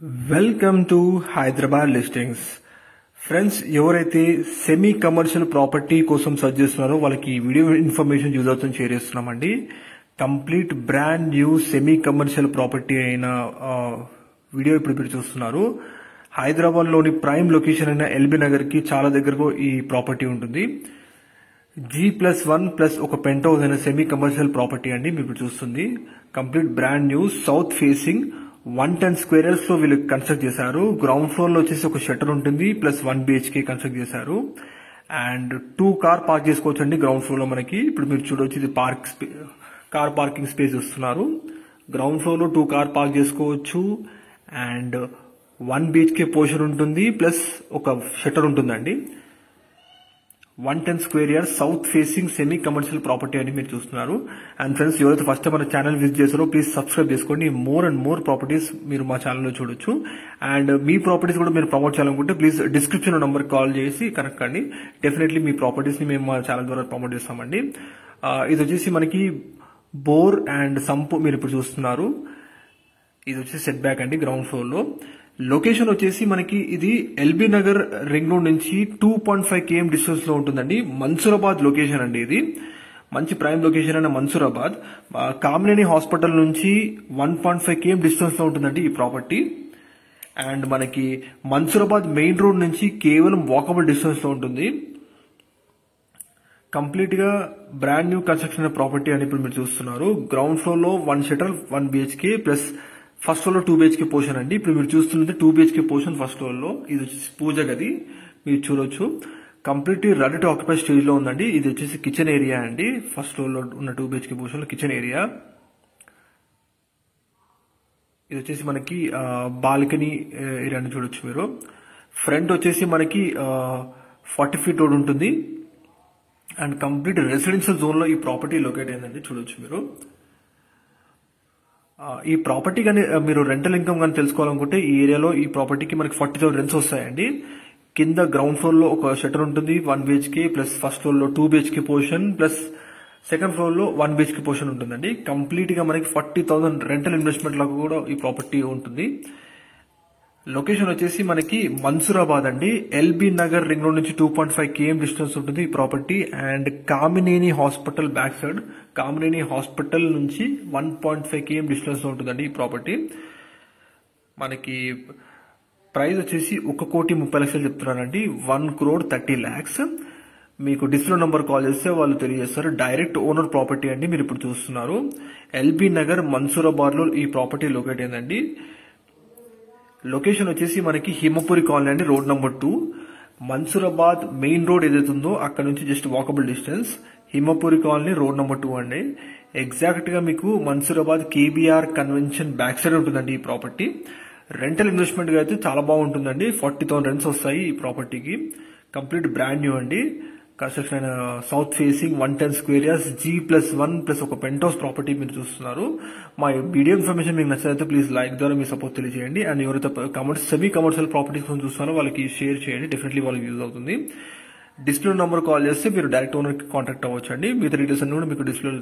Welcome to Hyderabad Listings. Friends, ఎవరైతే semi commercial property కోసం search చేస్తున్నారో వాళ్ళకి ఈ వీడియో ఇన్ఫర్మేషన్ యూజ్ అవుతుంది షేర్ చేస్తున్నామండి. Complete brand new semi commercial property అయిన వీడియో ఇప్పుడు మీరు చూస్తున్నారు. హైదరాబాద్ లోని ప్రైమ్ లొకేషన్ అయిన ఎల్బీ నగర్ కి చాలా దగ్గరగా ఈ ప్రాపర్టీ ఉంటుంది. G+1 ఒక పెంట్ హౌస్ అయిన సెమీ కమర్షియల్ ప్రాపర్టీ అండి మీరు ఇప్పుడు చూస్తుంది. Complete brand new south facing 110 square yards లో వీళ్ళు కన్స్ట్రక్ట్ చేశారు. గ్రౌండ్ ఫ్లోర్ లో వచ్చేసి ఒక షట్టర్ ఉంటుంది, ప్లస్ 1 BHK కన్స్ట్రక్ట్ చేశారు. అండ్ 2 కార్ పార్క్ చేసుకోవచ్చు అండి గ్రౌండ్ ఫ్లోర్ లో. మనకి ఇప్పుడు మీరు చూడవచ్చు, ఇది కార్ పార్కింగ్ స్పేస్ ఇస్తున్నారు. గ్రౌండ్ ఫ్లోర్ లో 2 కార్ పార్క్ చేసుకోవచ్చు. అండ్ 1 BHK పోర్షన్ ఉంటుంది, ప్లస్ ఒక షట్టర్ ఉంటుందండి. 110 square yards south facing semi commercial property అని మీరు చూస్తున్నారు. అండ్ ఫ్రెండ్స్, ఎవరైతే ఫస్ట్ టైం మన ఛానల్ విజిట్ చేస్తారో ప్లీజ్ సబ్స్క్రైబ్ చేసుకోండి. మోర్ అండ్ మోర్ ప్రాపర్టీస్ మీరు మా ఛానల్లో చూడొచ్చు. అండ్ మీ ప్రాపర్టీస్ కూడా మీరు ప్రమోట్ చేయాలనుకుంటే ప్లీజ్ డిస్క్రిప్షన్ నంబర్ కాల్ చేసి కనెక్ట్ కండి. డెఫినెట్లీ మీ ప్రాపర్టీస్ ని మేము మా ఛానల్ ద్వారా ప్రమోట్ చేస్తామండి. ఇది వచ్చేసి మనకి బోర్ అండ్ సంపు మీరు ఇప్పుడు చూస్తున్నారు. ఇది వచ్చేసి సెట్ బ్యాక్ అండి గ్రౌండ్ ఫ్లోర్ లో. లొకేషన్ వచ్చేసి మనకి ఇది ఎల్బీ నగర్ రింగ్ రోడ్ నుంచి 2.5 km డిస్టెన్స్ లో ఉంటుందండి. మన్సూరాబాద్ లొకేషన్ అండి. ఇది మంచి ప్రైమ్ లొకేషన్ అయిన మన్సూరాబాద్. కామినేని హాస్పిటల్ నుంచి 1.5 km డిస్టెన్స్ లో ఉంటుందండి ఈ ప్రాపర్టీ. అండ్ మనకి మన్సూరాబాద్ మెయిన్ రోడ్ నుంచి కేవలం వాకబుల్ డిస్టెన్స్ లో ఉంటుంది. కంప్లీట్ గా బ్రాండ్ న్యూ కన్స్ట్రక్షన్ ప్రాపర్టీ అని ఇప్పుడు మీరు చూస్తున్నారు. గ్రౌండ్ ఫ్లోర్ లో 1 shutter 1 BHK plus first floor లో 2 BHK పోర్షన్ అండి. ఇప్పుడు మీరు చూస్తున్నది 2 BHK పోర్షన్ ఫస్ట్ ఫ్లోర్ లో. ఇది వచ్చేసి పూజ గది మీరు చూడొచ్చు. Complete ready to occupy stage లో ఉందండి. ఇది వచ్చేసి కిచెన్ ఏరియా అండి. ఫస్ట్ ఫ్లోర్ లో ఉన్న 2 BHK పోర్షన్ లో కిచెన్ ఏరియా. ఇది వచ్చేసి మనకి బాల్కనీ ఏరియాని చూడొచ్చు మీరు. ఫ్రంట్ వచ్చేసి మనకి 40 feet రోడ్ ఉంటుంది. అండ్ కంప్లీట్ రెసిడెన్షియల్ జోన్ లో ఈ ప్రాపర్టీ లొకేట్ అయిందండి చూడొచ్చు మీరు. ఈ ప్రాపర్టీ కానీ మీరు రెంటల్ ఇన్కమ్ కానీ తెలుసుకోవాలనుకుంటే ఈ ఏరియాలో ఈ ప్రాపర్టీకి మనకి 40,000 రెంట్స్ వస్తాయండి. కింద గ్రౌండ్ ఫ్లోర్ లో ఒక షటర్ ఉంటుంది 1 BHK ప్లస్ ఫస్ట్ ఫ్లోర్ లో 2 BHK portion plus second floor లో 1 BHK పోర్షన్ ఉంటుందండి. కంప్లీట్ గా మనకి 40,000 రెంటల్ ఇన్వెస్ట్మెంట్ లాగా కూడా ఈ ప్రాపర్టీ ఉంటుంది. లొకేషన్ వచ్చేసి మనకి మన్సూరాబాద్ అండి. ఎల్బీ నగర్ రింగ్ రోడ్ నుంచి 2.5 km డిస్టెన్స్ ఉంటుంది ఈ property. And Kamineni hospital back side, Kamineni hospital నుంచి 1.5 km డిస్టెన్స్ లో ఉంటుందండి ఈ ప్రాపర్టీ. మనకి ప్రైస్ వచ్చేసి 1,30,00,000 చెప్తున్నారండి. 1,30,00,000. మీకు డిస్ప్లే నంబర్ కాల్ చేస్తే వాళ్ళు తెలియజేస్తారు. డైరెక్ట్ ఓనర్ ప్రాపర్టీ అండి మీరు ఇప్పుడు చూస్తున్నారు. ఎల్బీ నగర్ మన్సూరాబాద్ లో ఈ ప్రాపర్టీ లొకేట్ అయిందండి. లొకేషన్ వచ్చేసి మనకి హిమపురి కాలనీ అండి, road number 2. Mansoorabad main road ఏదైతే ఉందో అక్కడ నుంచి just walkable distance. Himapuri colony road number 2 అండి. ఎగ్జాక్ట్ గా మీకు Mansoorabad KBR convention back side ఉంటుందండి ఈ ప్రాపర్టీ. రెంటల్ ఇన్వెస్ట్మెంట్ గా అయితే చాలా బాగుంటుందండి. 40,000 రెంట్స్ వస్తాయి ఈ ప్రాపర్టీకి. కంప్లీట్ బ్రాండ్ న్యూ అండి. కన్స్ట్రక్షన్ అయిన south facing 110 square yards G+1 ఒక పెంట్ హౌస్ ప్రాపర్టీ మీరు చూస్తున్నారు. మా వీడియో ఇన్ఫర్మేషన్ మీకు నచ్చినట్లయితే ప్లీజ్ లైక్ ద్వారా మీ సపోర్ట్ తెలియజేయండి. అండ్ ఎవరైతే సెమీ కమర్షియల్ ప్రాపర్టీస్ కోసం చూస్తున్నారో వాళ్ళకి షేర్ చేయండి. డెఫినెట్లీ వాళ్ళకి యూజ్ అవుతుంది. డిస్ప్లే నంబర్ కాల్ చేస్తే మీరు డైరెక్ట్ ఓనర్ కి కాంటాక్ట్ అవ్వచ్చు అండి. మిగతా డీటెయిల్స్ అన్ని కూడా మీకు డిస్ప్లే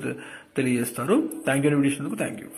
తెలియజేస్తారు. Thank you. Thank you.